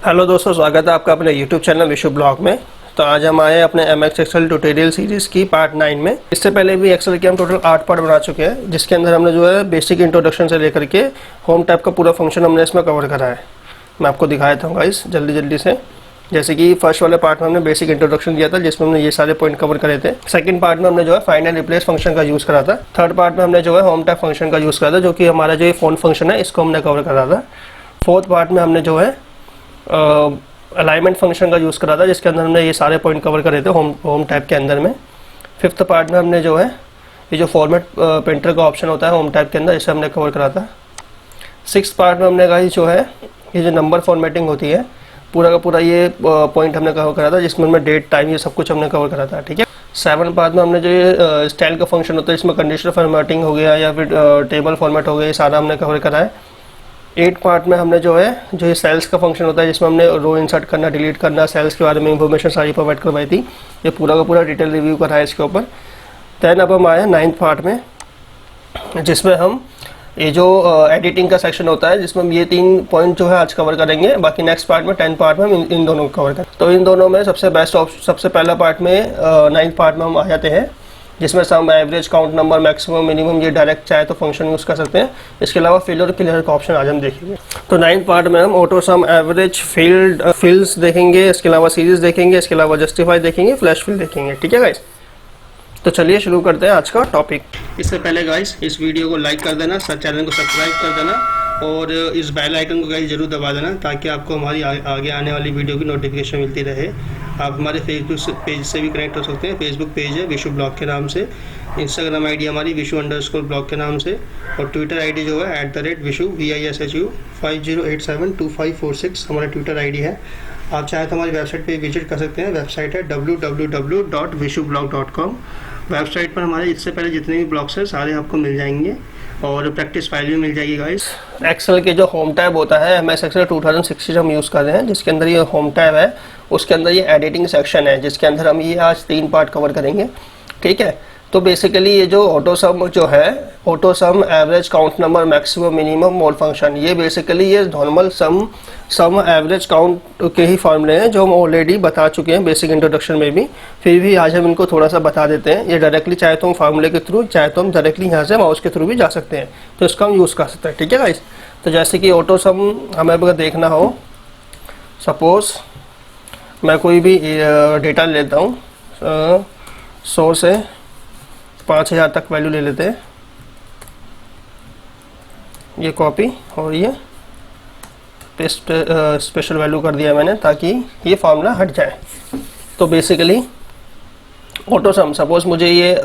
Hello दोस्तों, स्वागत है आपका अपने YouTube चैनल विशु ब्लॉग में। तो आज हम आए अपने MX एक्सेल ट्यूटोरियल सीरीज़ की पार्ट 9 में। इससे पहले भी एक्सेल के हम टोटल 8 पार्ट बना चुके हैं, जिसके अंदर हमने जो है बेसिक इंट्रोडक्शन से लेकर के होम टैब का पूरा फंक्शन हमने इसमें कवर करा है। मैं आपको दिखाया था गाइस जल्दी से। जैसे कि फर्स्ट वाले पार्ट में हमने बेसिक इंट्रोडक्शन दिया था, जिसमें हमने ये सारे पॉइंट कवर करे थे। सेकंड पार्ट में हमने जो है फाइंड एंड रिप्लेस फंक्शन का यूज़ करा था। थर्ड पार्ट में हमने जो है होम टैब फंक्शन का यूज़ करा था, जो कि हमारा जो ये फ़ोन फंक्शन है इसको हमने कवर करा था। फोर्थ पार्ट में हमने जो है अलाइनमेंट फंक्शन का यूज़ करा था, जिसके अंदर हमने ये सारे पॉइंट कवर करे थे होम टैब के अंदर में। फिफ्थ पार्ट में हमने जो है ये जो फॉर्मेट प्रिंटर का ऑप्शन होता है होम टैब के अंदर, इसे हमने कवर करा था। सिक्स्थ पार्ट में हमने गाइस जो है ये जो नंबर फॉर्मेटिंग होती है पूरा का पूरा ये पॉइंट हमने कवर करा था, जिसमें हमने डेट टाइम ये सब कुछ हमने कवर करा था। ठीक है। सेवन पार्ट में हमने जो ये स्टाइल का फंक्शन होता है, इसमें कंडीशनल फॉर्मेटिंग हो गया या फिर टेबल फॉर्मेट हो गया, ये सारा हमने कवर करा है। 8 पार्ट में हमने जो ये सेल्स का फंक्शन होता है, जिसमें हमने रो इंसर्ट करना, डिलीट करना, सेल्स के बारे में इंफॉर्मेशन सारी प्रोवाइड करवाई थी। ये पूरा का पूरा डिटेल रिव्यू करा है इसके ऊपर। देन अब हम आए 9th पार्ट में, जिसमें हम ये जो एडिटिंग का सेक्शन होता है, जिसमें हम ये 3 पॉइंट जो है आज कवर करेंगे। बाकी नेक्स्ट पार्ट में 10th पार्ट में हम इन दोनों को कवर करें। तो इन दोनों में सबसे बेस्ट ऑप्शन, सबसे पहला पार्ट में 9th पार्ट में हम आ जाते हैं, जिसमें sum, average, count number, maximum, minimum, ये डायरेक्ट चाहे तो फंक्शन यूज़ कर सकते हैं। इसके अलावा फिल और क्लियर का ऑप्शन आज हम देखेंगे। तो 9th पार्ट में हम ऑटो सम, एवरेज, फिल्स देखेंगे, इसके अलावा सीरीज देखेंगे, इसके अलावा जस्टिफाई देखेंगे, फ्लैश फिल देखेंगे। ठीक है गाइस, तो चलिए शुरू करते हैं आज का टॉपिक। इससे पहले गाइस इस वीडियो को लाइक कर देना, चैनल को सब्सक्राइब कर देना और इस बेल आइकन को गाइस जरूर दबा देना, ताकि आपको हमारी आगे आने वाली वीडियो की नोटिफिकेशन मिलती रहे। आप हमारे फेसबुक पेज से भी कनेक्ट हो सकते हैं। फेसबुक पेज है विशु ब्लॉग के नाम से, इंस्टाग्राम आईडी हमारी विशु_ब्लॉग के नाम से, और ट्विटर आईडी जो है @विशु VISHU 50872546 हमारा ट्विटर आईडी है। आप चाहे तो हमारी वेबसाइट पे विजिट कर सकते हैं। वेबसाइट है www.vishublog.com। वेबसाइट पर हमारे इससे पहले जितने भी ब्लॉग्स हैं सारे आपको मिल जाएंगे, और प्रैक्टिस फाइल भी मिल जाएगी गाइस। एक्सेल के जो होम टैब होता है MS एक्सेल 2016 हम यूज़ कर रहे हैं, जिसके अंदर ये होम टैब है, उसके अंदर ये एडिटिंग सेक्शन है, जिसके अंदर हम ये आज 3 पार्ट कवर करेंगे। ठीक है। तो बेसिकली ये जो ऑटो सम जो है, ऑटो सम, average, count number, maximum, minimum, mode function, ये बेसिकली ये नॉर्मल सम, एवरेज, काउंट के ही फॉर्मूले हैं, जो हम ऑलरेडी बता चुके हैं बेसिक इंट्रोडक्शन में भी। फिर भी आज हम इनको थोड़ा सा बता देते हैं। ये डायरेक्टली चाहे तो हम फार्मूले के थ्रू, चाहे तो हम डायरेक्टली यहाँ से माउस के थ्रू भी जा सकते हैं, तो इसका हम यूज़ कर सकते हैं। ठीक है गाइस। तो जैसे कि ऑटो सम हमें अगर देखना हो, सपोज मैं कोई भी डेटा लेता हूँ, 100 से 5000 तक वैल्यू ले लेते हैं, ये कॉपी और ये पेस्ट, स्पेशल वैल्यू कर दिया मैंने, ताकि ये फार्मूला हट जाए। तो बेसिकली ऑटो सम, सपोज मुझे ये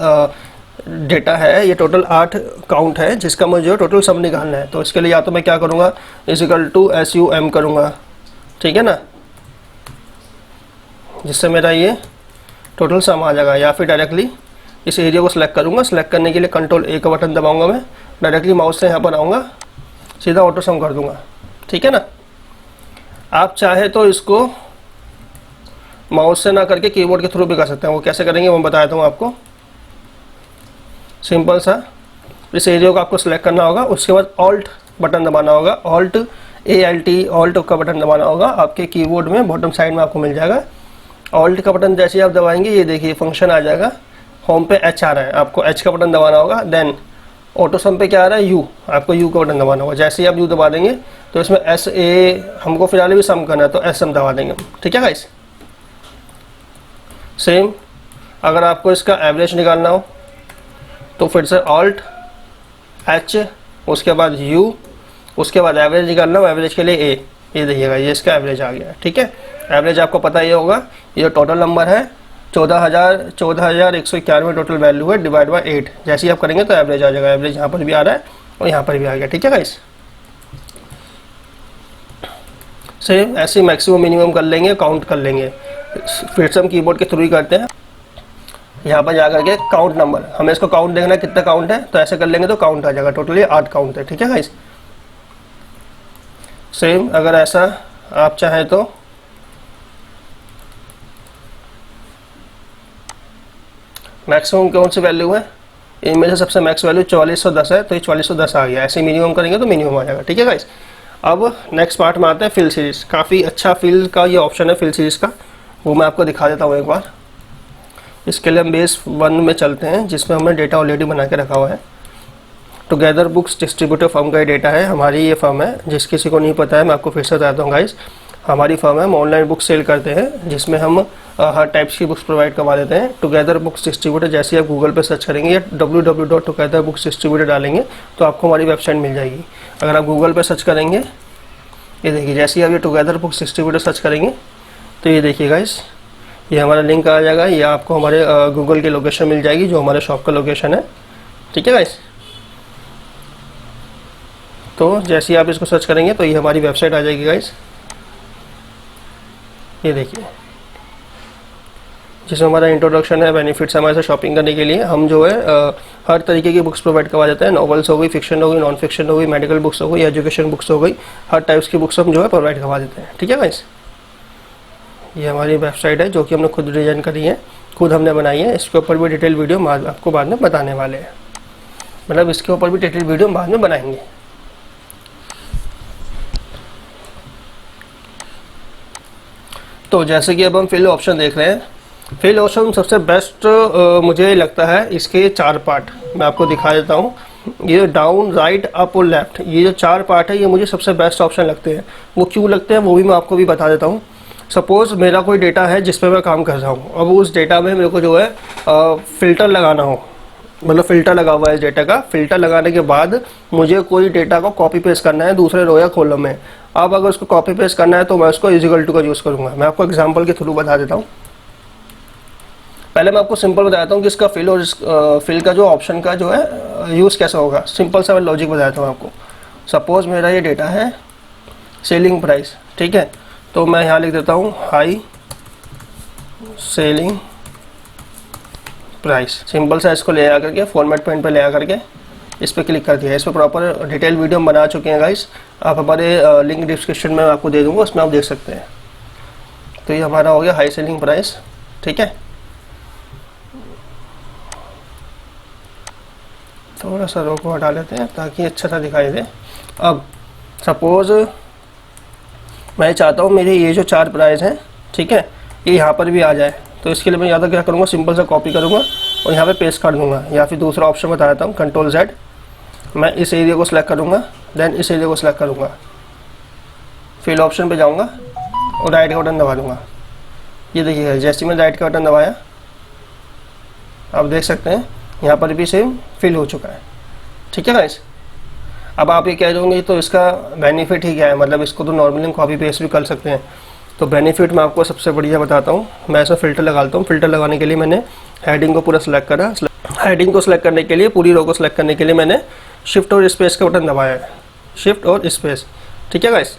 डेटा है, ये टोटल 8 काउंट है, जिसका मुझे टोटल सम निकालना है। तो इसके लिए या तो मैं क्या करूँगा, =SUM करूँगा। ठीक है ना, जिससे मेरा ये टोटल सम आ जाएगा। या फिर डायरेक्टली इस एरिया को सिलेक्ट करूँगा। सिलेक्ट करने के लिए Ctrl+A का बटन दबाऊंगा मैं, डायरेक्टली माउस से यहाँ पर आऊँगा, सीधा ऑटो सम कर दूँगा। ठीक है ना। आप चाहे तो इसको माउस से ना करके कीबोर्ड के थ्रू भी कर सकते हैं। वो कैसे करेंगे वो बताया हूँ आपको। सिंपल सा, इस एरिया को आपको सिलेक्ट करना होगा, उसके बाद ऑल्ट बटन दबाना होगा, ALT ऑल्ट का बटन दबाना होगा। आपके कीबोर्ड में बॉटम साइड में आपको मिल जाएगा। ऑल्ट का बटन जैसे ही आप दबाएंगे, ये देखिए फंक्शन आ जाएगा। होम पे H आ रहा है, आपको H का बटन दबाना होगा। देन ऑटो सम पे क्या आ रहा है, U, आपको U का बटन दबाना होगा। जैसे ही आप U दबा देंगे तो इसमें SA, हमको फिलहाल भी सम करना है तो SM दबा देंगे। ठीक है गाइस। सेम अगर आपको इसका एवरेज निकालना हो तो फिर से ऑल्ट H, उसके बाद U, उसके बाद एवरेज निकालना हो, एवरेज के लिए A। ये देखिएगा, ये इसका एवरेज आ गया। ठीक है। एवरेज आपको पता ही होगा, ये टोटल नंबर है 14,191 टोटल वैल्यू है, डिवाइड बाय 8। जैसे ही आप करेंगे तो एवरेज आ जाएगा। एवरेज यहाँ पर भी आ रहा है और यहाँ पर भी आ गया। ठीक है गाइस। सेम ऐसे मैक्सिमम, मिनिमम कर लेंगे, काउंट कर लेंगे। फिर से हम कीबोर्ड के थ्रू ही करते हैं। यहाँ पर जा करके काउंट नंबर, हमें इसको काउंट देखना है कितना काउंट है, तो ऐसे कर लेंगे तो काउंट आ जाएगा। टोटली 8 काउंट है। ठीक है गाइस। सेम अगर ऐसा आप चाहें तो मैक्सिमम कौन सी वैल्यू है, इनमें से सबसे मैक्स वैल्यू 4410 है, तो ये 4410 आ गया। ऐसे मिनिमम करेंगे तो मिनिमम आ जाएगा। ठीक है गाइस। अब नेक्स्ट पार्ट में आते हैं फिल सीरीज़। काफ़ी अच्छा फिल का ये ऑप्शन है फिल सीरीज़ का, वो मैं आपको दिखा देता हूँ एक बार। इसके लिए हम बेस 1 में चलते हैं जिसमें हमने डेटा ऑलरेडी बना के रखा हुआ है। टुगेदर बुक्स डिस्ट्रीब्यूटर फर्म का ये डेटा है, हमारी ये फर्म है। जिस किसी को नहीं पता है मैं आपको फिर से बताता हूँ गाइस, हमारी फर्म है, हम ऑनलाइन बुक सेल करते हैं जिसमें हम हर टाइप्स की बुक्स प्रोवाइड करवा देते हैं। टुगेदर बुक्स डिस्ट्रीब्यूटर जैसे आप गूगल पे सर्च करेंगे या www.togetherBooksDistributor डालेंगे तो आपको हमारी वेबसाइट मिल जाएगी। अगर आप गूगल पे सर्च करेंगे, ये देखिए जैसे ही आप ये टुगेदर बुक्स डिस्ट्रीब्यूटर सर्च करेंगे तो ये देखिए गाइस, ये हमारा लिंक आ जाएगा, ये आपको हमारे गूगल की लोकेशन मिल जाएगी जो हमारे शॉप का लोकेशन है। ठीक है गाइस, तो जैसे ही आप इसको सर्च करेंगे तो ये हमारी वेबसाइट आ जाएगी गाइस। ये देखिए जिसमें हमारा इंट्रोडक्शन है, बेनिफिट्स हमारे साथ शॉपिंग करने के लिए। हम जो है हर तरीके की बुक्स प्रोवाइड करवा देते हैं। नॉवेल्स हो गई, फिक्शन हो गई, नॉन फिक्शन हो गई, मेडिकल बुक्स हो गई, एजुकेशन बुक्स हो गई, हर टाइप्स की बुक्स हम जो है प्रोवाइड करवा देते हैं। ठीक है गाइस, ये हमारी वेबसाइट है जो कि हमने खुद डिज़ाइन करी है, खुद हमने बनाई है। इसके ऊपर भी डिटेल वीडियो आपको बाद में बताने वाले हैं, मतलब इसके ऊपर भी डिटेल वीडियो बाद में बनाएंगे। तो जैसे कि अब हम फिल ऑप्शन देख रहे हैं, फिल ऑप्शन सबसे बेस्ट मुझे लगता है। इसके 4 पार्ट मैं आपको दिखा देता हूँ। ये डाउन, राइट, अप और लेफ्ट, ये जो 4 पार्ट है ये मुझे सबसे बेस्ट ऑप्शन लगते हैं। वो क्यों लगते हैं वो भी मैं आपको भी बता देता हूँ। सपोज़ मेरा कोई डेटा है जिस पे मैं काम कर रहा हूँ, अब उस डेटा में मेरे को जो है फ़िल्टर लगाना हो, मतलब फ़िल्टर लगा हुआ है इस डेटा का। फ़िल्टर लगाने के बाद मुझे कोई डेटा को कॉपी पेस्ट करना है दूसरे रो या कॉलम में। अब अगर उसको कॉपी पेस्ट करना है तो मैं उसको = का यूज़ करूँगा। मैं आपको एग्जांपल के थ्रू बता देता हूँ। पहले मैं आपको सिंपल बता देता हूँ कि इसका फिल और फिल का जो ऑप्शन का जो है यूज़ कैसा होगा। सिंपल सा मैं लॉजिक बता देता हूँ आपको। सपोज़ मेरा ये डेटा है सेलिंग प्राइस, ठीक है, तो मैं यहाँ लिख देता हूँ हाई सेलिंग प्राइस। सिंपल सा इसको ले आकर के फॉर्मेट पॉइंट पे ले आकर के इस पर क्लिक कर दिया। इस पर प्रॉपर डिटेल वीडियो हम बना चुके हैं गाइस, आप हमारे लिंक डिस्क्रिप्शन में आपको दे दूंगा, उसमें आप देख सकते हैं। तो ये हमारा हो गया हाई सेलिंग प्राइस। ठीक है, थोड़ा सा रो को हटा लेते हैं ताकि अच्छा सा दिखाई दे। अब सपोज़ मैं चाहता हूँ मेरे ये जो 4 प्राइस हैं, ठीक है, ये यहाँ पर भी आ जाए। तो इसके लिए मैं ज़्यादा क्या करूँगा, सिंपल सा कॉपी करूँगा और यहाँ पे पेस्ट कर दूँगा। या फिर दूसरा ऑप्शन बता देता हूँ, Ctrl+Z, मैं इस एरिया को सिलेक्ट करूँगा, देन इस एरिया को सिलेक्ट करूँगा, फिल ऑप्शन पे जाऊँगा और राइट का बटन दबा दूँगा। ये देखिए जैसे मैं राइट का बटन दबाया, आप देख सकते हैं यहाँ पर भी सेम फिल हो चुका है। ठीक है गाइस, अब आप ये कह दोगे तो इसका बेनिफिट ही क्या है, मतलब इसको तो नॉर्मली हम कॉपी पेस्ट भी कर सकते हैं। तो बेनिफिट मैं आपको सबसे बढ़िया बताता हूँ। मैं ऐसा फ़िल्टर लगाता हूँ। फ़िल्टर लगाने के लिए मैंने हेडिंग को पूरा सेलेक्ट करा। हेडिंग को सेलेक्ट करने के लिए, पूरी रो को सेलेक्ट करने के लिए मैंने शिफ्ट और स्पेस का बटन दबाया है, शिफ्ट और स्पेस। ठीक है गाइस,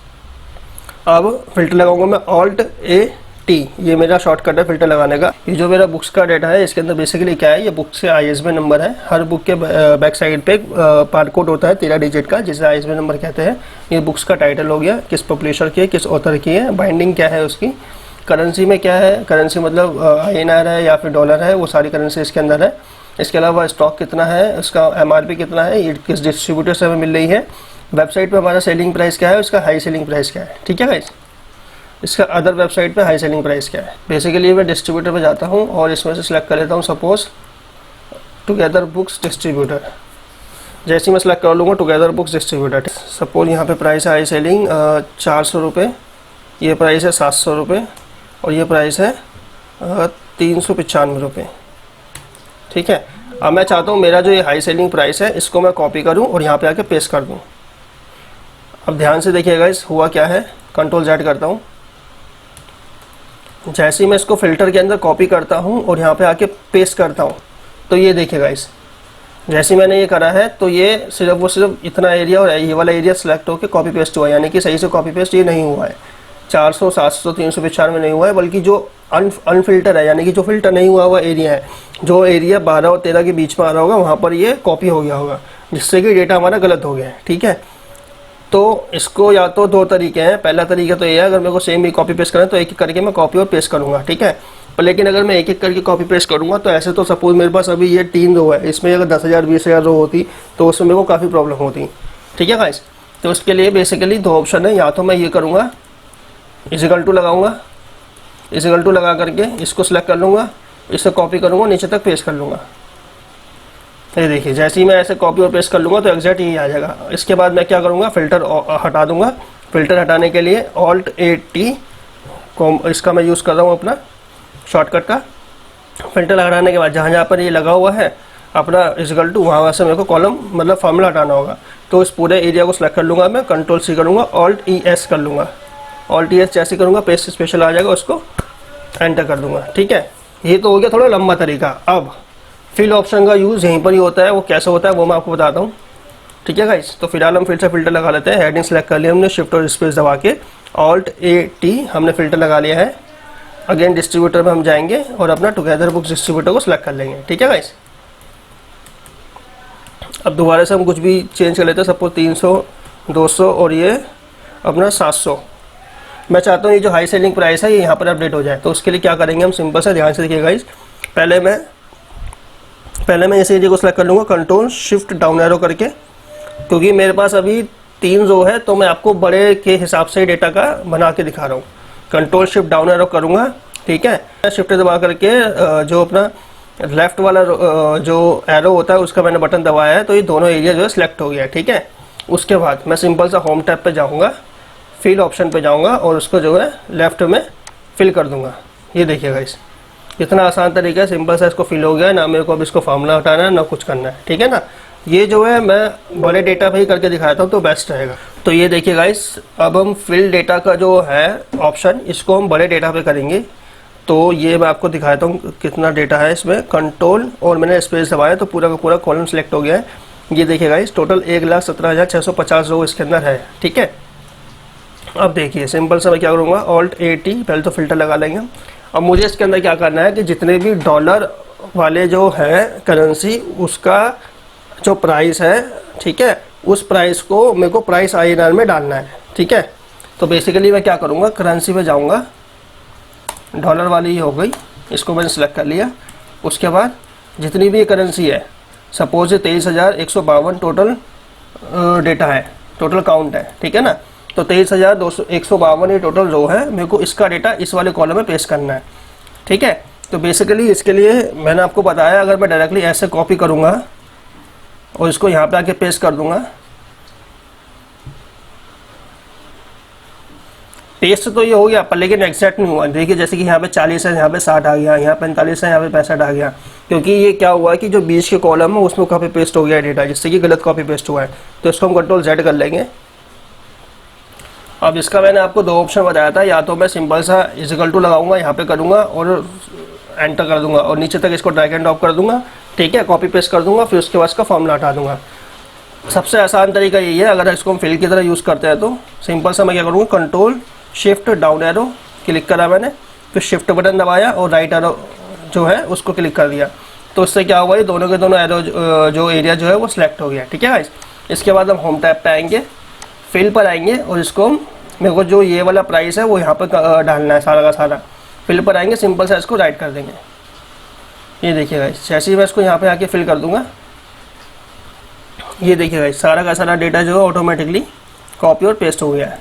अब फ़िल्टर लगाऊंगा मैं Alt+A+T, ये मेरा शॉर्टकट है फ़िल्टर लगाने का। ये जो मेरा बुक्स का डेटा है इसके अंदर बेसिकली क्या है, ये बुक्स के ISBN नंबर है। हर बुक के बैक साइड पे पार कोड होता है 13 डिजिट का, जिसे ISBN नंबर कहते हैं। ये बुक्स का टाइटल हो गया, किस पब्लिशर की है, किस ऑथर की है, बाइंडिंग क्या है उसकी, करेंसी में क्या है, करेंसी मतलब INR है या फिर डॉलर है, वो सारी करेंसी इसके अंदर है। इसके अलावा स्टॉक कितना है, उसका MRP कितना है, ये किस डिस्ट्रीब्यूटर से हमें मिल रही है, वेबसाइट पे हमारा सेलिंग प्राइस क्या है, उसका हाई सेलिंग प्राइस क्या है। ठीक है गाइस, इसका अदर वेबसाइट पे हाई सेलिंग प्राइस क्या है। बेसिकली मैं डिस्ट्रीब्यूटर पे जाता हूँ और इसमें से सिलेक्ट कर लेता हूँ सपोज टुगेदर बुक्स डिस्ट्रीब्यूटर। जैसे मैं सिलेक्ट कर लूँगा टुगेदर बुक्स डिस्ट्रीब्यूटर, सपोज यहाँ पे प्राइस है हाई सेलिंग 400 रुपये, ये प्राइस है 700 रुपये और ये प्राइस है 395 रुपये। ठीक है, अब मैं चाहता हूँ मेरा जो ये हाई सेलिंग प्राइस है इसको मैं कॉपी करूँ और यहाँ पे आके पेस्ट कर दूँ। अब ध्यान से देखिएगा इस हुआ क्या है, Ctrl+Z करता हूँ। जैसे ही मैं इसको फ़िल्टर के अंदर कॉपी करता हूँ और यहाँ पे आके पेस्ट करता हूँ तो ये देखिएगा इस जैसे मैंने ये करा है तो ये सिर्फ इतना एरिया और ये वाला एरिया सेलेक्ट होकर कॉपी पेस्ट हुआ है, यानी कि सही से कॉपी पेस्ट ये नहीं हुआ है। 400, 700, 395 में नहीं हुआ है, बल्कि जो अनफिल्टर है यानी कि जो फिल्टर नहीं हुआ हुआ एरिया है, जो एरिया 12 और 13 के बीच में आ रहा होगा वहाँ पर ये कॉपी हो गया होगा, जिससे कि डेटा हमारा गलत हो गया है। ठीक है, तो इसको या तो 2 तरीके हैं। पहला तरीका तो ये है, अगर मेरे को सेम ही कॉपी पेस्ट करना है तो एक एक करके मैं कॉपी और पेस्ट करूँगा। ठीक है, पर लेकिन अगर मैं एक एक करके कॉपी पेस्ट करूँगा तो ऐसे तो सपोज मेरे पास अभी ये 3 रो है, इसमें अगर 10,000 20,000 रो होती तो उसमें मेरे को काफ़ी प्रॉब्लम होती। ठीक है गाइस, तो उसके लिए बेसिकली दो ऑप्शन है, या तो मैं ये करूँगा इजिकल टू लगाऊंगा, इजिकल टू लगा करके इसको सिलेक्ट कर लूँगा, इसे कॉपी करूँगा, नीचे तक पेस्ट कर लूँगा। ये देखिए जैसे ही मैं ऐसे कॉपी और पेस्ट कर लूँगा तो एग्जैक्ट यही आ जाएगा। इसके बाद मैं क्या करूँगा, फ़िल्टर हटा दूँगा। फ़िल्टर हटाने के लिए Alt+A+T इसका मैं यूज़ कर रहा हूँ अपना शॉर्टकट का। फ़िल्टर हटाने के बाद जहाँ जहाँ पर ये लगा हुआ है अपना इजिकल टू, वहाँ से मेरे को कॉलम मतलब फार्मूला हटाना होगा। तो इस पूरे एरिया को सिलेक्ट कर लूँगा, मैं Ctrl+C करूँगा, Alt+ES कर लूँगा। Alt+ES जैसे करूँगा पेस्ट स्पेशल आ जाएगा, उसको एंटर कर दूँगा। ठीक है, ये तो हो गया थोड़ा लंबा तरीका। अब फिल ऑप्शन का यूज़ यहीं पर ही होता है, वो कैसे होता है वो मैं आपको बताता हूँ। ठीक है गाइस, तो फिलहाल हम फिर से फ़िल्टर लगा लेते हैं। हेडिंग सेलेक्ट कर लिया हमने, शिफ्ट और स्पेस दबा के Alt+A+T हमने फ़िल्टर लगा लिया है। अगेन डिस्ट्रीब्यूटर में हम जाएंगे और अपना टुगेदर बुक्स डिस्ट्रीब्यूटर को सिलेक्ट कर लेंगे। ठीक है गाइस, अब दोबारा से हम कुछ भी चेंज कर लेते हैं, सपोज 300, 200 और ये अपना 700। मैं चाहता हूँ ये जो हाई सेलिंग प्राइस है ये यहाँ पर अपडेट हो जाए। तो उसके लिए क्या करेंगे हम, सिंपल सा ध्यान से देखिए गाइस। पहले मैं इस एरिया को सिलेक्ट कर लूँगा, Ctrl+Shift डाउन एरो करके, क्योंकि मेरे पास अभी 3 रो है तो मैं आपको बड़े के हिसाब से डेटा का बना के दिखा रहा हूँ। Ctrl+Shift डाउन एरो करूँगा, ठीक है। शिफ्ट दबा करके जो अपना लेफ्ट वाला जो एरो होता है उसका मैंने बटन दबाया है, तो ये दोनों एरिया जो है सिलेक्ट हो गया है। ठीक है, उसके बाद मैं सिंपल सा होम टैब पे जाऊँगा, फिल ऑप्शन पे जाऊँगा और उसको जो है लेफ्ट में फिल कर दूँगा। ये देखिएगा इस इतना आसान तरीका है, सिंपल सा इसको फिल हो गया ना। मेरे को अब इसको फार्मूला हटाना है ना कुछ करना है। ठीक है ना, ये जो है मैं बड़े डेटा पे ही करके दिखाता हूँ तो बेस्ट रहेगा। तो ये देखिए गाइस, अब हम फिल डेटा का जो है ऑप्शन इसको हम बड़े डेटा पे करेंगे। तो ये मैं आपको दिखाता हूँ कितना डेटा है इसमें। कंट्रोल और मैंने स्पेस दबाया तो पूरा का पूरा कॉलम सेलेक्ट हो गया है। ये देखिए गाइस, टोटल 1,17,650 रो इसके अंदर है। ठीक है, अब देखिए सिंपल सा मैं क्या करूँगा, Alt+A+T पहले तो फिल्टर लगा लेंगे। अब मुझे इसके अंदर क्या करना है कि जितने भी डॉलर वाले जो है करेंसी उसका जो प्राइस है, ठीक है, उस प्राइस को मेरे को प्राइस INR में डालना है। ठीक है, तो बेसिकली मैं क्या करूँगा, करेंसी पे जाऊँगा, डॉलर वाली ही हो गई, इसको मैंने सेलेक्ट कर लिया। उसके बाद जितनी भी करेंसी है, सपोज 23,152 टोटल डेटा है, टोटल काउंट है। ठीक है ना, तो 23,152 ये टोटल रो है, मेरे को इसका डेटा इस वाले कॉलम में पेस्ट करना है। ठीक है, तो बेसिकली इसके लिए मैंने आपको बताया, अगर मैं डायरेक्टली ऐसे कॉपी करूँगा और इसको यहाँ पे आके पेस्ट कर दूँगा, पेस्ट तो ये हो गया पर लेकिन एग्जैक्ट नहीं हुआ। देखिए जैसे कि यहाँ पे 40 है, यहाँ पे 60 आ गया, यहाँ पे 45 है, यहाँ पे 65 आ गया, क्योंकि ये क्या हुआ है कि जो बीच के कॉलम है उसमें कॉपी पेस्ट हो गया डेटा, जिससे कि गलत कॉपी पेस्ट हुआ है। तो इसको हम Ctrl+Z कर लेंगे। अब इसका मैंने आपको दो ऑप्शन बताया था, या तो मैं सिंपल सा इजिकल टू लगाऊंगा, यहाँ पे करूँगा और एंटर कर दूंगा और नीचे तक इसको ड्रैग एंड ड्रॉप कर दूंगा। ठीक है, कॉपी पेस्ट कर दूंगा, फिर उसके बाद इसका फॉर्मूला हटा दूंगा। सबसे आसान तरीका यही है। अगर इसको हम फिल की तरह यूज़ करते हैं तो सिंपल सा मैं क्या करूँगा, Ctrl+Shift डाउन एरो क्लिक करा मैंने, फिर शिफ्ट बटन दबाया और राइट एरो जो है उसको क्लिक कर दिया। तो इससे क्या हुआ, ये दोनों के दोनों एरो जो एरिया जो है वो सिलेक्ट हो गया। ठीक है गाइस, इसके बाद हम होम टैब पे आएंगे, फिल पर आएंगे और इसको मेरे को जो ये वाला प्राइस है वो यहाँ पर डालना है सारा का सारा। फिल पर आएंगे, सिंपल सा इसको राइट कर देंगे। ये देखिए गाइस, जैसे ही मैं इसको यहाँ पे आके फिल कर दूंगा, ये देखिए गाइस सारा का सारा डेटा जो है ऑटोमेटिकली कॉपी और पेस्ट हो गया है।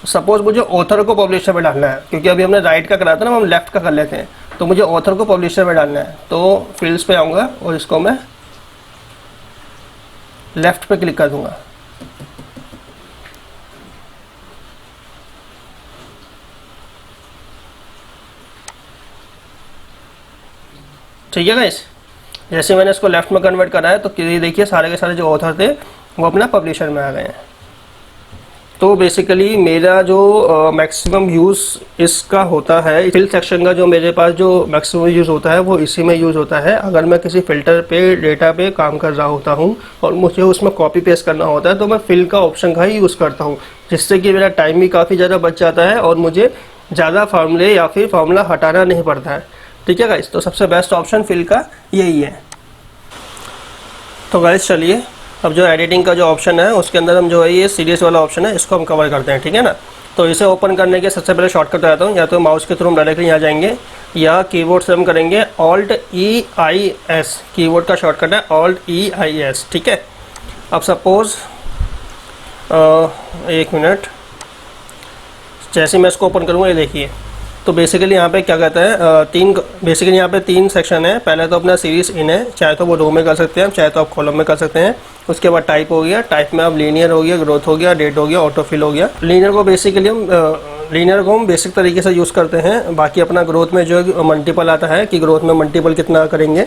सपोज मुझे ऑथर को पब्लिशर में डालना है, क्योंकि अभी हमने राइट का करा था ना, हम लेफ्ट का कर लेते हैं, तो मुझे ऑथर को पब्लिशर में डालना है। तो फील्ड्स पे आऊँगा और इसको मैं लेफ्ट पे क्लिक कर दूंगा। ठीक है गाइस, जैसे मैंने इसको लेफ्ट में कन्वर्ट करा है तो ये देखिए सारे के सारे जो ऑथर थे वो अपना पब्लिशर में आ गए हैं। तो बेसिकली मेरा जो मैक्सिमम यूज़ इसका होता है, फिल सेक्शन का जो मेरे पास जो मैक्सिमम यूज़ होता है वो इसी में यूज़ होता है। अगर मैं किसी फ़िल्टर पे डेटा पे काम कर रहा होता हूँ और मुझे उसमें कॉपी पेस्ट करना होता है तो मैं फिल का ऑप्शन का ही यूज़ करता हूँ, जिससे कि मेरा टाइम भी काफ़ी ज़्यादा बच जाता है और मुझे ज़्यादा फार्मूले या फिर फार्मूला हटाना नहीं पड़ता है। ठीक है गाइस, तो सबसे बेस्ट ऑप्शन फिल का यही है। तो गाइस चलिए, अब जो एडिटिंग का जो ऑप्शन है उसके अंदर हम जो है ये सीरीज वाला ऑप्शन है, इसको हम कवर करते हैं। ठीक है ना, तो इसे ओपन करने के सबसे पहले शॉर्टकट बताता हूँ, या तो माउस के थ्रू हम डायरेक्टली यहाँ जाएंगे या कीबोर्ड से हम करेंगे Alt+EIS, कीबोर्ड का शॉर्टकट है Alt+EIS। ठीक है, अब सपोज एक मिनट, जैसे मैं इसको ओपन करूँगा ये देखिए, तो बेसिकली यहाँ पे क्या कहता है बेसिकली यहाँ पे 3 सेक्शन है। पहले तो अपना सीरीज इन है, चाहे तो वो रो में कर सकते हैं, चाहे तो आप कॉलम में कर सकते हैं। उसके बाद टाइप हो गया, टाइप में अब लीनियर हो गया, ग्रोथ हो गया, डेट हो गया, ऑटोफिल हो गया। लीनियर को हम बेसिक तरीके से यूज़ करते हैं। बाकी अपना ग्रोथ में जो मल्टीपल आता है कि ग्रोथ में मल्टीपल कितना करेंगे,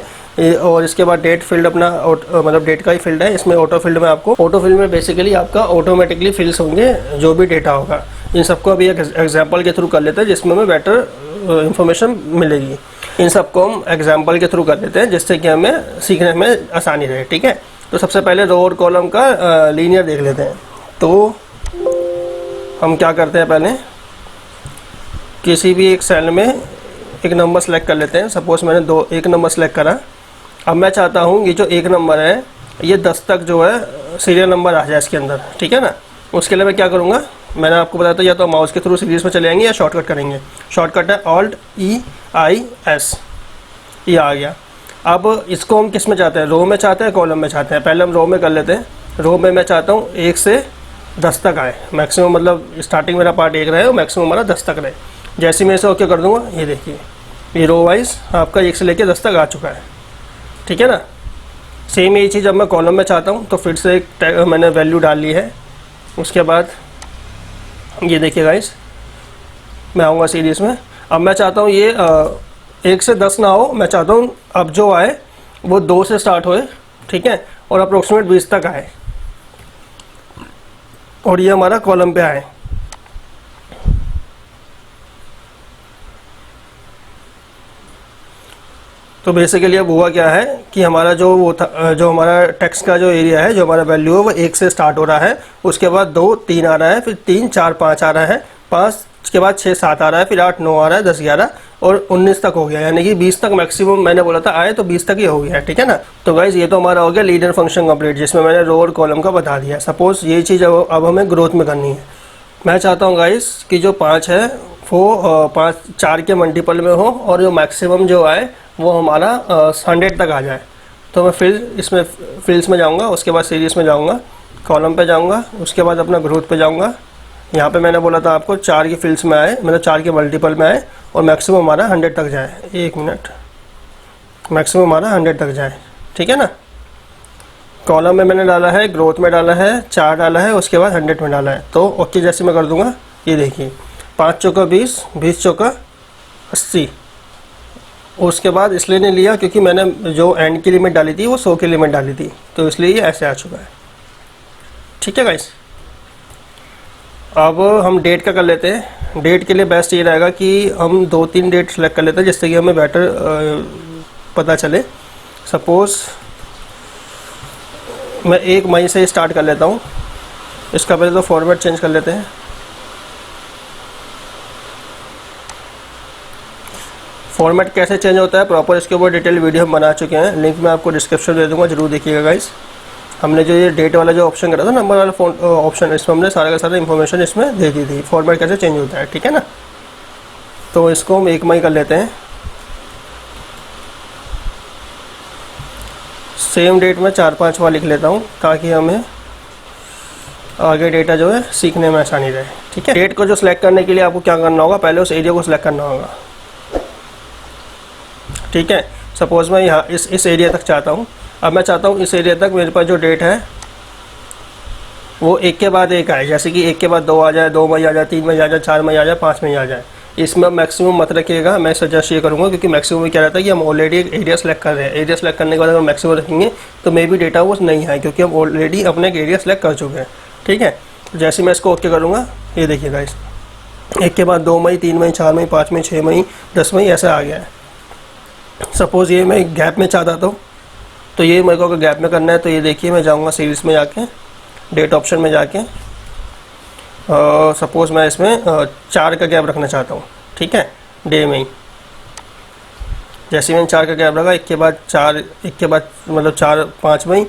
और इसके बाद डेट फील्ड अपना मतलब डेट का ही फील्ड है। इसमें ऑटो फील्ड में आपको में बेसिकली आपका ऑटोमेटिकली फिल्स होंगे जो भी डेटा होगा। इन सबको अभी एक एग्जांपल के थ्रू कर लेते हैं जिसमें हमें बेटर इंफॉर्मेशन मिलेगी। इन सबको हम एग्जांपल के थ्रू कर लेते हैं जिससे कि हमें सीखने में आसानी रहे। ठीक है, तो सबसे पहले रो और कॉलम का लीनियर देख लेते हैं। तो हम क्या करते हैं, पहले किसी भी एक सेल में एक नंबर सेलेक्ट कर लेते हैं। सपोज मैंने एक नंबर सेलेक्ट करा। अब मैं चाहता हूँ ये जो एक नंबर है ये 10 तक जो है सीरियल नंबर आ जाए इसके अंदर। ठीक है ना, उसके लिए मैं क्या करूँगा, मैंने आपको बताया था या तो माउस के थ्रू सीरीज में चले जाएंगे या शॉर्टकट करेंगे। शॉर्टकट है Alt-E-I-S, ये आ गया। अब इसको हम किस में चाहते हैं, रो में चाहते हैं, कॉलम में चाहते हैं। पहले हम रो में कर लेते हैं। रो में मैं चाहता हूँ 1 से 10 तक आए, मैक्सिमम मतलब स्टार्टिंग मेरा पार्ट 1 रहे और मैक्सिमम हमारा 10 तक रहे। जैसे मैं इसे ओके कर दूँगा, ये देखिए ये रो वाइज आपका 1 से लेकर 10 तक आ चुका है। ठीक है ना, सेम यही चीज़ अब मैं कॉलम में चाहता हूँ तो फिर से एक मैंने वैल्यू डाल ली है। उसके बाद ये देखिए गाइस, मैं आऊँगा सीरीज़ में। अब मैं चाहता हूँ ये 1 से 10 ना हो, मैं चाहता हूँ अब जो आए वो 2 से स्टार्ट होए। ठीक है, और अप्रोक्सीमेट 20 तक आए और ये हमारा कॉलम पे आए। तो बेसिकली अब हुआ क्या है कि हमारा जो हमारा टेक्स्ट का जो एरिया है, जो हमारा वैल्यू है वो 1 से स्टार्ट हो रहा है। उसके बाद 2, 3 आ रहा है, फिर 3, 4, 5 आ रहा है, 5 के बाद 6, 7 आ रहा है, फिर 8, 9 आ रहा है, 10, 11 और 19 तक हो गया। यानी कि 20 तक मैक्सिमम मैंने बोला था आए, तो 20 तक ही हो गया है। ठीक है ना, तो गाइज ये तो हमारा हो गया लीनियर फंक्शन कंप्लीट, जिसमें मैंने रो और कॉलम का बता दिया। सपोज ये चीज़ अब हमें ग्रोथ में करनी है। मैं चाहता हूँ गाइज कि जो 5 है वो 4 के मल्टीपल में हो और जो मैक्सिमम जो आए वो हमारा 100 तक आ जाए। तो मैं फिर फिल्स में जाऊंगा, उसके बाद सीरीज़ में जाऊंगा, कॉलम पे जाऊंगा, उसके बाद अपना ग्रोथ पे जाऊंगा। यहाँ पे मैंने बोला था आपको 4 की फिल्स में आए, मतलब 4 के मल्टीपल में आए और मैक्सिमम हमारा 100 तक जाए। एक मिनट, मैक्सिमम हमारा 100 तक जाए। ठीक है ना, कॉलम में मैंने डाला है, ग्रोथ में डाला है, 4 डाला है, उसके बाद 100 में डाला है। तो ओके जैसे मैं कर दूँगा, ये देखिए 5 चौका 20, 20 चौका 80। उसके बाद इसलिए नहीं लिया क्योंकि मैंने जो एंड की लिमिट डाली थी वो 100 की लिमिट डाली थी, तो इसलिए ये ऐसे आ चुका है। ठीक है गाइस, अब हम डेट का कर लेते हैं। डेट के लिए बेस्ट ये रहेगा कि हम 2-3 डेट सेलेक्ट कर लेते हैं जिससे कि हमें बेटर पता चले। सपोज़ मैं 1 मई से स्टार्ट कर लेता हूँ। इसका पहले तो फॉर्मेट चेंज कर लेते हैं। फॉर्मेट कैसे चेंज होता है प्रॉपर, इसके ऊपर डिटेल वीडियो हम बना चुके हैं, लिंक मैं आपको डिस्क्रिप्शन दे दूंगा, जरूर देखिएगा गाइस। हमने जो ये डेट वाला जो ऑप्शन करा था, नंबर वाला ऑप्शन, इसमें हमने सारा का सारा इन्फॉर्मेशन इसमें दे दी थी, फॉर्मेट कैसे चेंज होता है। ठीक है ना, तो इसको हम 1 मई कर लेते हैं। सेम डेट में 4-5 बार लिख लेता हूँ ताकि हमें आगे डेटा जो है सीखने में आसानी रहे। ठीक है, डेट को जो सिलेक्ट करने के लिए आपको क्या करना होगा, पहले उस एरिया को सिलेक्ट करना होगा। ठीक है, सपोज़ मैं यहाँ इस एरिया तक चाहता हूँ। अब मैं चाहता हूँ इस एरिया तक मेरे पास जो डेट है वो 1 के बाद 1 आए, जैसे कि 1 के बाद 2 आ जाए, 2 मई आ जाए, 3 मई आ जाए, 4 मई आ जाए, 5 मई आ जाए। इसमें मैक्सिमम मत रखिएगा, मैं सजेस्ट ये करूँगा क्योंकि मैक्सिमम में क्या रहता है कि हम ऑलरेडी एक एरिया सेलेक्ट कर रहे हैं। एरिया सेलेक्ट करने के बाद अगर मैक्सिमम रखेंगे तो मे भी डेटा वो नहीं आए क्योंकि हम ऑलरेडी अपने एक एरिया सेलेक्ट कर चुके हैं। ठीक है, जैसे मैं इसको ओके करूँगा, ये देखिएगा इस 1 के बाद 2 मई, 3 मई, 4 मई, 5 मई, 6 मई, 10 मई ऐसा आ गया है। सपोज़ ये मैं गैप में चाहता था तो ये मेरे को अगर गैप में करना है तो ये देखिए मैं जाऊँगा सीरीज़ में जाके, डेट ऑप्शन में जाके, सपोज़ मैं इसमें 4 का गैप रखना चाहता हूँ। ठीक है, डे में ही जैसे मैंने 4 का गैप रखा, 1 के बाद 4, 1 के बाद मतलब 5 मई,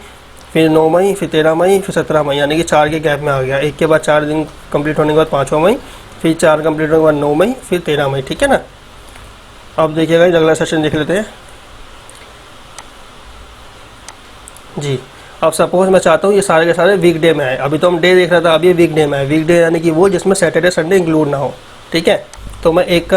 फिर 9 मई, फिर 13 मई, फिर 17 मई, यानी कि 4 के गैप में आ गया। 1 के बाद 4 दिन कंप्लीट होने के बाद 5वां मई, फिर 4 कंप्लीट होने के बाद 9 मई, फिर 13 मई। ठीक है ना, अब देखिएगा अगला सेशन देख लेते हैं जी। अब सपोज मैं चाहता हूँ ये सारे के सारे वीकडे में है, अभी तो हम डे देख रहा था, अभी ये वीकडे में है। वीकडे यानी कि वो जिसमें सैटरडे संडे इंक्लूड ना हो, ठीक है। तो मैं एक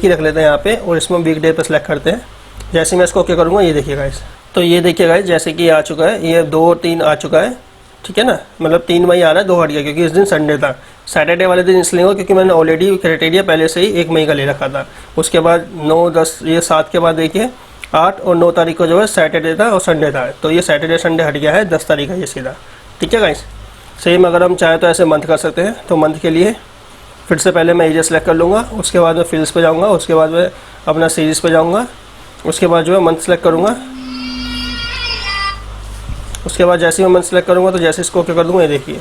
ही रख लेते हैं यहाँ पे और इसमें वीकडे पे सेलेक्ट करते हैं। जैसे मैं इसको ओके करूँगा ये देखिए गाइस, तो ये देखिए गाइस जैसे कि आ चुका है, ये 2 और 3 आ चुका है, ठीक है ना। मतलब 3 मई आ रहा है, 2 हट गया क्योंकि इस दिन संडे था। सैटरडे वाले दिन इसलिए हुआ क्योंकि मैंने ऑलरेडी क्राइटेरिया पहले से ही 1 मई का ले रखा था। उसके बाद 9, 10, ये 7 के बाद देखिए 8 और 9 तारीख को जो है सैटरडे था और संडे था, तो ये सैटरडे संडे हट गया है 10 तारीख का ये सीधा, ठीक है गाइस। सेम अगर हम चाहें तो ऐसे मंथ कर सकते हैं। तो मंथ के लिए फिर से पहले मैं एरिया सेलेक्ट कर लूँगा, उसके बाद मैं फिल्स पे जाऊँगा, उसके बाद मैं अपना सीरीज़ पे जाऊँगा, उसके बाद जो है मंथ सेलेक्ट करूँगा। उसके बाद जैसे ही मैं मंथ सेलेक्ट करूँगा तो जैसे इसको ओके कर दूँगा, ये देखिए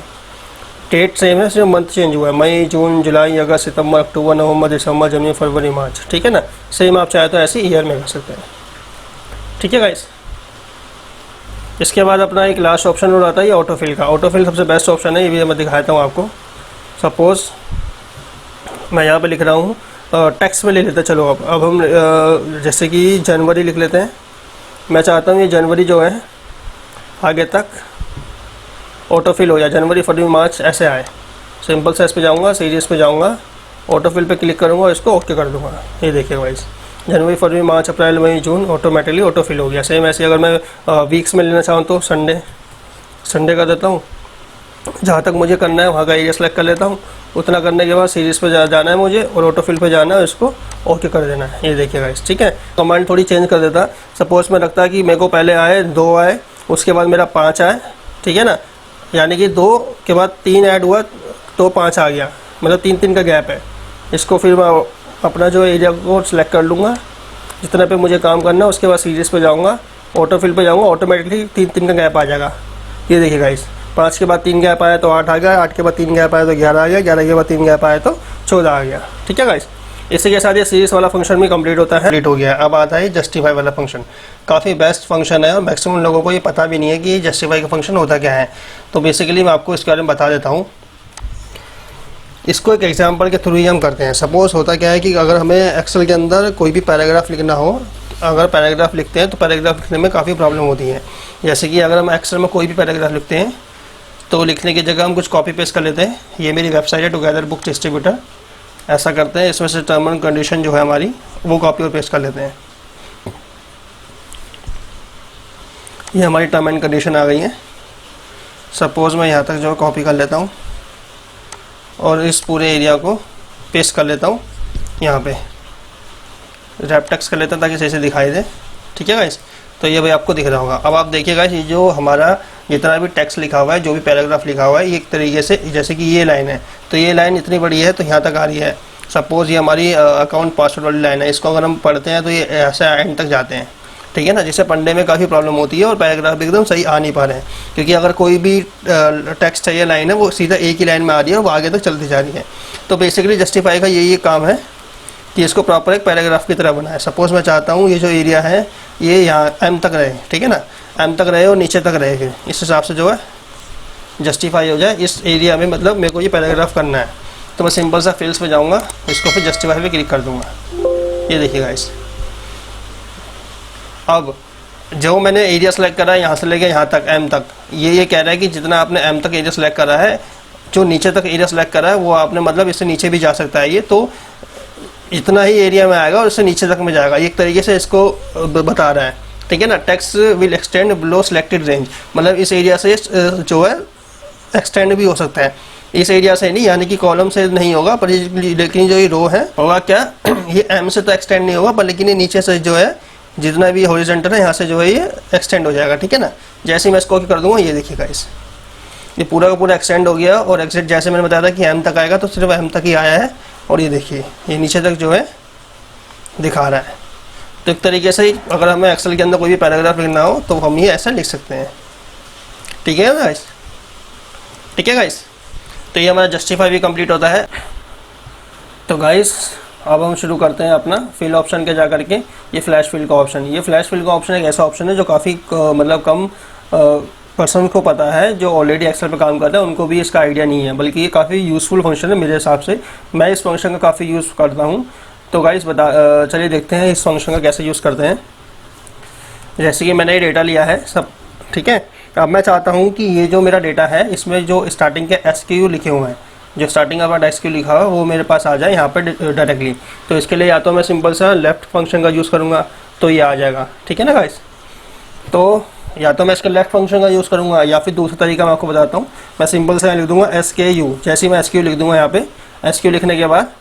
डेट सेम है, सिर्फ मंथ चेंज हुआ है। मई, जून, जुलाई, अगस्त, सितंबर, अक्टूबर, नवंबर, दिसंबर, जनवरी, फरवरी, मार्च, ठीक है ना। सेम आप चाहे तो ऐसे ईयर में कर सकते हैं, ठीक है गाइस। इसके बाद अपना एक लास्ट ऑप्शन और आता है ये ऑटोफिल का। ऑटोफिल सबसे बेस्ट ऑप्शन है, ये भी मैं दिखाता हूँ आपको। सपोज़ मैं यहाँ पे लिख रहा हूँ, टेक्स्ट में ले लेते हैं। चलो अब हम जैसे कि जनवरी लिख लेते हैं। मैं चाहता हूँ ये जनवरी जो है आगे तक ऑटोफिल हो जाए, जनवरी, फरवरी, मार्च ऐसे आए। सिंपल से इस पे जाऊँगा, सीरीज़ पे जाऊँगा, ऑटोफिल पे क्लिक करूँगा और इसको ओके कर दूँगा। ये देखिए गाइस, जनवरी, फरवरी, मार्च, अप्रैल, मई, जून ऑटोमेटिकली ऑटोफिल हो गया। सेम ऐसे अगर मैं वीक्स में लेना चाहूँ तो संडे कर देता हूँ। जहाँ तक मुझे करना है वहाँ का एरिया सेलेक्ट कर लेता हूँ। उतना करने के बाद सीरीज़ पे जाना है मुझे और ऑटोफिल पे जाना है, इसको ओके कर देना है। ये देखिए गाइस, ठीक है। कमांड थोड़ी चेंज कर देता। सपोज़ मैं रखता कि मेरे को पहले आए 2 आए, उसके बाद मेरा 5 आए, ठीक है ना। यानी कि 2 के बाद 3 ऐड हुआ तो 5 आ गया, मतलब 3 का गैप है। इसको फिर मैं अपना जो एरिया को सिलेक्ट कर लूँगा जितना पे मुझे काम करना है, उसके बाद सीरीज़ पे जाऊँगा, ऑटोफिल पे जाऊँगा, ऑटोमेटिकली 3 का गैप आ जाएगा। ये देखिए गाइस, 5 के बाद 3 गैप आया तो 8 आ गया, 8 के बाद 3 गैप आया तो 11 आ गया, 11 के बाद 3 गैप आया तो 14 आ गया, ठीक है गाइस। इसी के साथ ये सीरीज़ वाला फंक्शन भी कंप्लीट होता है, कंप्लीट हो गया। अब आता है जस्टिफाई वाला फंक्शन। काफ़ी बेस्ट फंक्शन है और मैक्सिमम लोगों को ये पता भी नहीं है कि जस्टिफाई का फंक्शन होता क्या है। तो बेसिकली मैं आपको इसके बारे में बता देता हूँ। इसको एक एग्जांपल के थ्रू ही हम करते हैं। सपोज़ होता क्या है कि अगर हमें एक्सेल के अंदर कोई भी पैराग्राफ लिखना हो, अगर पैराग्राफ लिखते हैं तो पैराग्राफ लिखने में काफ़ी प्रॉब्लम होती है। जैसे कि अगर हम एक्सेल में कोई भी पैराग्राफ लिखते हैं तो लिखने की जगह हम कुछ कॉपी पेस्ट कर लेते हैं। ये मेरी वेबसाइट है टुगेदर बुक डिस्ट्रीब्यूटर, ऐसा करते हैं। इसमें से टर्म एंड कंडीशन जो है हमारी वो कॉपी और पेस्ट कर लेते हैं। ये हमारी टर्म एंड कंडीशन आ गई है। सपोज़ मैं यहाँ तक जो कॉपी कर लेता हूँ और इस पूरे एरिया को पेस्ट कर लेता हूँ, यहाँ पे रैप टेक्स्ट कर लेता हूँ ताकि सही से दिखाई दे, ठीक है गाइस। तो ये भाई आपको दिख रहा होगा। अब आप देखिए गाइस, ये जो हमारा जितना भी टेक्स्ट लिखा हुआ है, जो भी पैराग्राफ लिखा हुआ है, ये एक तरीके से जैसे कि ये लाइन है तो ये लाइन इतनी बड़ी है तो यहाँ तक आ रही है। सपोज़ ये हमारी अकाउंट पासवर्ड वाली लाइन है, इसको अगर हम पढ़ते हैं तो ये ऐसा एंड तक जाते हैं, ठीक है ना। जिससे पढ़ने में काफ़ी प्रॉब्लम होती है और पैराग्राफ एकदम सही आ नहीं पा रहे हैं, क्योंकि अगर कोई भी टेक्स्ट है या लाइन है वो सीधा एक ही लाइन में आ रही है और वो आगे तक चलती जा रही है। तो बेसिकली जस्टिफाई का यही काम है कि इसको प्रॉपर एक पैराग्राफ की तरह बनाए। सपोज़ मैं चाहता हूँ ये जो एरिया है ये यहाँ एम तक रहे, ठीक है ना, एम तक रहे और नीचे तक रहे, फिर इस हिसाब से जो है जस्टिफाई हो जाए इस एरिया में। मतलब मेरे को ये पैराग्राफ करना है तो मैं सिंपल सा फिल्स पे जाऊँगा, इसको फिर जस्टिफाई पे क्लिक कर दूँगा। ये देखिए गाइस, अब जो मैंने एरिया सेलेक्ट करा है यहाँ से लेके यहाँ तक एम तक, ये कह रहा है कि जितना आपने एम तक एरिया सेलेक्ट करा है, जो नीचे तक एरिया सेलेक्ट करा है वो आपने मतलब इससे नीचे भी जा सकता है। ये तो इतना ही एरिया में आएगा और इससे नीचे तक में जाएगा, एक तरीके से इसको बता रहा है, ठीक है ना। Text will extend below selected range, मतलब इस एरिया से जो है एक्सटेंड भी हो सकता है, इस एरिया से नहीं, यानी कि कॉलम से नहीं होगा पर लेकिन जो ये रो है होगा क्या, ये एम से तो एक्सटेंड नहीं होगा पर लेकिन ये नीचे से जो है जितना भी हॉरिजॉन्टल है यहाँ से जो है ये एक्सटेंड हो जाएगा, ठीक है ना। जैसे ही मैं इसको कर दूंगा, ये देखिएगा इस ये पूरा का पूरा एक्सटेंड हो गया और एग्जिट जैसे मैंने बताया था कि एम तक आएगा तो सिर्फ एम तक ही आया है और ये देखिए ये नीचे तक जो है दिखा रहा है। तो एक तरीके से अगर हमें एक्सेल के अंदर कोई भी पैराग्राफ लिखना हो तो हम ये ऐसा लिख सकते हैं, ठीक है गाइस, ठीक है गाइस। तो ये हमारा जस्टिफाई भी कंप्लीट होता है। तो गाइस अब हम शुरू करते हैं अपना फिल ऑप्शन के जा करके ये फ्लैश फिल का ऑप्शन। ये फ्लैश फिल का ऑप्शन एक ऐसा ऑप्शन है जो काफ़ी मतलब कम पर्सन को पता है, जो ऑलरेडी एक्सेल पे काम करते हैं उनको भी इसका आइडिया नहीं है, बल्कि ये काफ़ी यूज़फुल फंक्शन है मेरे हिसाब से। मैं इस फंक्शन का काफ़ी यूज़ करता हूँ। तो गाइस चलिए देखते हैं इस फंक्शन का कैसे यूज़ करते हैं। जैसे कि मैंने ये डेटा लिया है सब, ठीक है। अब मैं चाहता हूँ कि ये जो मेरा डेटा है इसमें जो स्टार्टिंग के SKU लिखे हुए हैं, जो स्टार्टिंग का पार्ट SKU लिखा हुआ है वो मेरे पास आ जाए यहाँ पे डायरेक्टली। तो इसके लिए या तो मैं सिंपल सा लेफ्ट फंक्शन का यूज़ करूँगा तो ये आ जाएगा, ठीक है ना गाइस। तो या तो मैं इसका लेफ्ट फंक्शन का यूज़ करूँगा या फिर दूसरा तरीका मैं आपको बताता हूँ। मैं सिंपल से लिख दूँगा SKU। जैसे ही मैं SKU लिख दूँगा यहाँ पे, SKU लिखने के बाद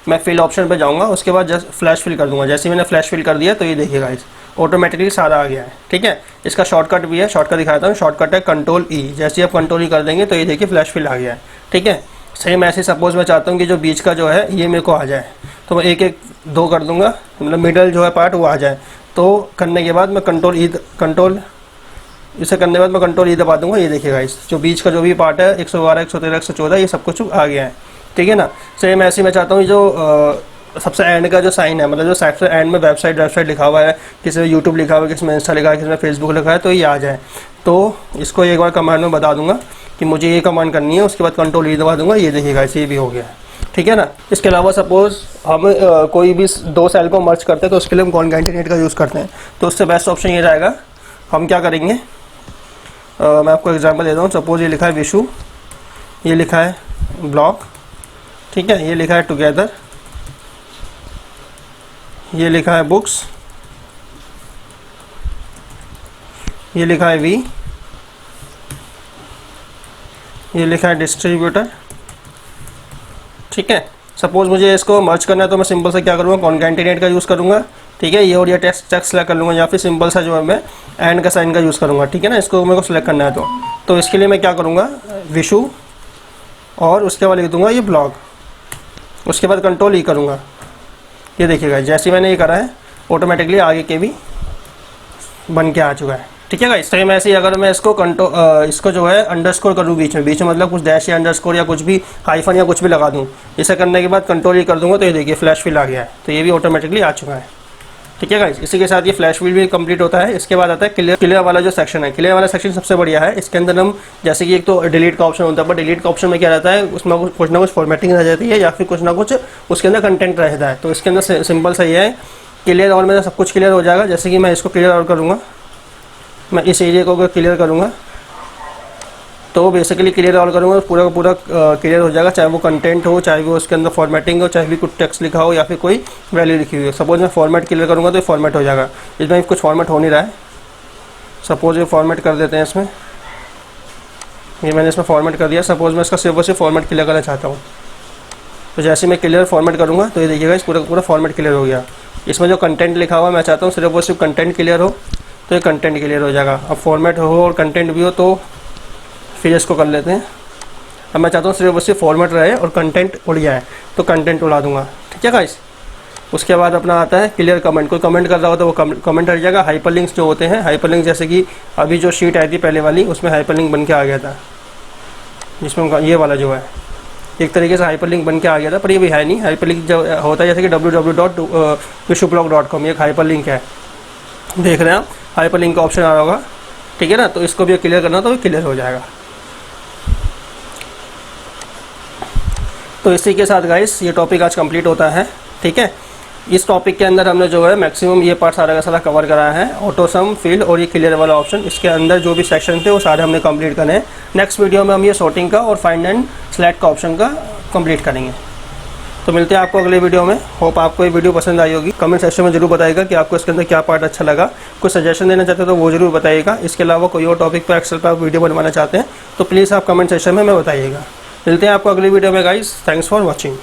मैं फिल ऑप्शन पे जाऊँगा, उसके बाद जस्ट फ्लैश फिल कर दूँगा। जैसे ही मैंने फ्लैश फिल कर दिया तो ये देखिए गाइस ऑटोमेटिकली सारा आ गया है, ठीक है। इसका शॉर्टकट भी है, शॉर्टकट दिखाता हूँ। शॉर्टकट है Ctrl+E। जैसे ही आप Ctrl+E कर देंगे तो ये देखिए फ्लैश फिल आ गया है, ठीक है। सेम ऐसे सपोज मैं चाहता हूँ कि जो बीच का जो है ये मेरे को आ जाए, तो मैं एक एक दो कर दूँगा, मतलब मिडल जो है पार्ट वो आ जाए। तो करने के बाद मैं इसे करने के बाद मैं Ctrl+E दबा दूँगा। ये देखिए गाइस जो बीच का जो भी पार्ट है 112, 113, 114 ये सब कुछ आ गया है, ठीक है ना। सेम ऐसे मैं चाहता हूँ जो सबसे एंड का जो साइन है, मतलब जो सबसे एंड में वेबसाइट लिखा हुआ है, किसी में यूट्यूब लिखा हुआ है, किसी में इंस्टा लिखा है, किसी में फेसबुक लिखा है, तो ये आ जाए। तो इसको एक बार कमांड में बता दूंगा कि मुझे ये कमांड करनी है, उसके बाद Ctrl+E दबा दूंगा। ये देखिएगा ये भी हो गया, ठीक है ना। इसके अलावा सपोज हम कोई भी दो सेल को मर्ज करते हैं तो उसके लिए हम कॉन्कैटिनेट का यूज़ करते हैं। तो उससे बेस्ट ऑप्शन ये रहेगा, हम क्या करेंगे, मैं आपको एग्जाम्पल देता हूँ। सपोज ये लिखा है विशु, ये लिखा है ब्लॉग, ठीक है, ये लिखा है टुगेदर, ये लिखा है बुक्स, ये लिखा है वी, ये लिखा है डिस्ट्रीब्यूटर, ठीक है। सपोज मुझे इसको मर्ज करना है तो मैं सिंपल से क्या करूँगा, कॉन्कैटिनेट का यूज़ करूँगा, ठीक है। ये और ये टेक्स्ट सेलेक्ट कर लूँगा, या फिर सिंपल सा जो है मैं एंड का साइन का यूज़ करूँगा, ठीक है ना। इसको मेरे को सिलेक्ट करना है तो इसके लिए मैं क्या करूँगा, विशु और उसके बाद लिख दूँगा ये ब्लॉग, उसके बाद Ctrl+E करूँगा। ये देखिएगा जैसे मैंने ये करा है ऑटोमेटिकली आगे के भी बन के आ चुका है, ठीक है गाइस। सेम ऐसे ही अगर मैं इसको जो है अंडरस्कोर करूँ बीच में मतलब कुछ डैश या अंडरस्कोर या कुछ भी हाइफन या कुछ भी लगा दूँ, इसे करने के बाद Ctrl+E कर दूँगा तो ये देखिए फ्लैश फिल आ गया है। तो ये भी ऑटोमेटिकली आ चुका है, ठीक है गाइस। इसी के साथ ये फ्लैश फिल भी कंप्लीट होता है। इसके बाद आता है क्लियर वाला जो सेक्शन है। क्लियर वाला सेक्शन सबसे बढ़िया है। इसके अंदर हम जैसे कि एक तो डिलीट का ऑप्शन होता है, पर डिलीट का ऑप्शन में क्या रहता है, उसमें कुछ ना कुछ फॉर्मेटिंग रह जाती है या फिर कुछ ना कुछ उसके अंदर कंटेंट रहता है। तो इसके अंदर सिंपल सा ये है, क्लियर ऑल में सब कुछ क्लियर हो जाएगा। जैसे कि मैं इसको क्लियर ऑल करूँगा, मैं इस एरिया को अगर क्लियर करूँगा तो बेसिकली क्लियर ऑल करूँगा पूरा का पूरा क्लियर हो जाएगा, चाहे वो कंटेंट हो, चाहे वो उसके अंदर फॉर्मेटिंग हो, चाहे भी कुछ टेक्स्ट लिखा हो या फिर कोई वैल्यू लिखी हुई हो। सपोज मैं फॉर्मेट क्लियर करूँगा तो ये फॉर्मेट हो जाएगा। इसमें कुछ फॉर्मेट हो नहीं रहा है, सपोज ये फॉर्मेट कर देते हैं इसमें। ये मैंने इसमें फॉर्मेट कर दिया। सपोज मैं इसका सिर्फ और सिर्फ फॉर्मेट क्लियर करना चाहता हूँ, तो जैसे मैं क्लियर फॉर्मेट करूँगा तो ये देखिएगा इस पूरा फॉर्मेट क्लियर हो गया। इसमें जो कंटेंट लिखा हुआ मैं चाहता हूँ सिर्फ और सिर्फ कंटेंट क्लियर हो, तो ये कंटेंट क्लियर हो जाएगा। अब फॉर्मेट हो और कंटेंट भी हो तो फिर इसको कर लेते हैं। अब मैं चाहता हूँ सिर्फ सिर्फ फॉर्मेट रहे और कंटेंट उड़ जाए, तो कंटेंट उड़ा दूंगा, ठीक है गाइस। उसके बाद अपना आता है क्लियर कमेंट। कोई कमेंट कर रहा हो तो वो कमेंट हट जाएगा। हाइपरलिंक्स जो होते हैं, हाइपरलिंक जैसे कि अभी जो शीट आई थी पहले वाली, उसमें हाइपरलिंक बन के आ गया था, जिसमें ये वाला जो है एक तरीके से हाइपरलिंक बन के आ गया था, पर ये भी है नहीं। हाइपरलिंक जो होता है जैसे कि www.vishublog.com, ये एक हाइपरलिंक है, देख रहे हैं आप, हाइपरलिंक का ऑप्शन आ रहा होगा, ठीक है ना। तो इसको भी क्लियर करना तो क्लियर हो जाएगा। तो इसी के साथ गाइस ये टॉपिक आज कंप्लीट होता है, ठीक है। इस टॉपिक के अंदर हमने जो है मैक्सिमम ये पार्ट सारा का सारा कवर करा है, ऑटो सम, फिल और ये क्लियर वाला ऑप्शन। इसके अंदर जो भी सेक्शन थे वो सारे हमने कंप्लीट करे हैं। नेक्स्ट वीडियो में हम ये सॉर्टिंग का और फाइंड एंड सेलेक्ट का ऑप्शन का कंप्लीट करेंगे। तो मिलते हैं आपको अगले वीडियो में। होप आपको ये वीडियो पसंद आई होगी। कमेंट सेक्शन में जरूर बताइएगा कि आपको इसके अंदर क्या पार्ट अच्छा लगा। कुछ सजेशन देना चाहते हो तो वो जरूर बताइएगा। इसके अलावा कोई और टॉपिक पर एक्सेल पर आप वीडियो बनवाना चाहते हैं तो प्लीज़ आप कमेंट सेक्शन में बताइएगा। मिलते हैं आपको अगली वीडियो में गाइस। Thanks for watching.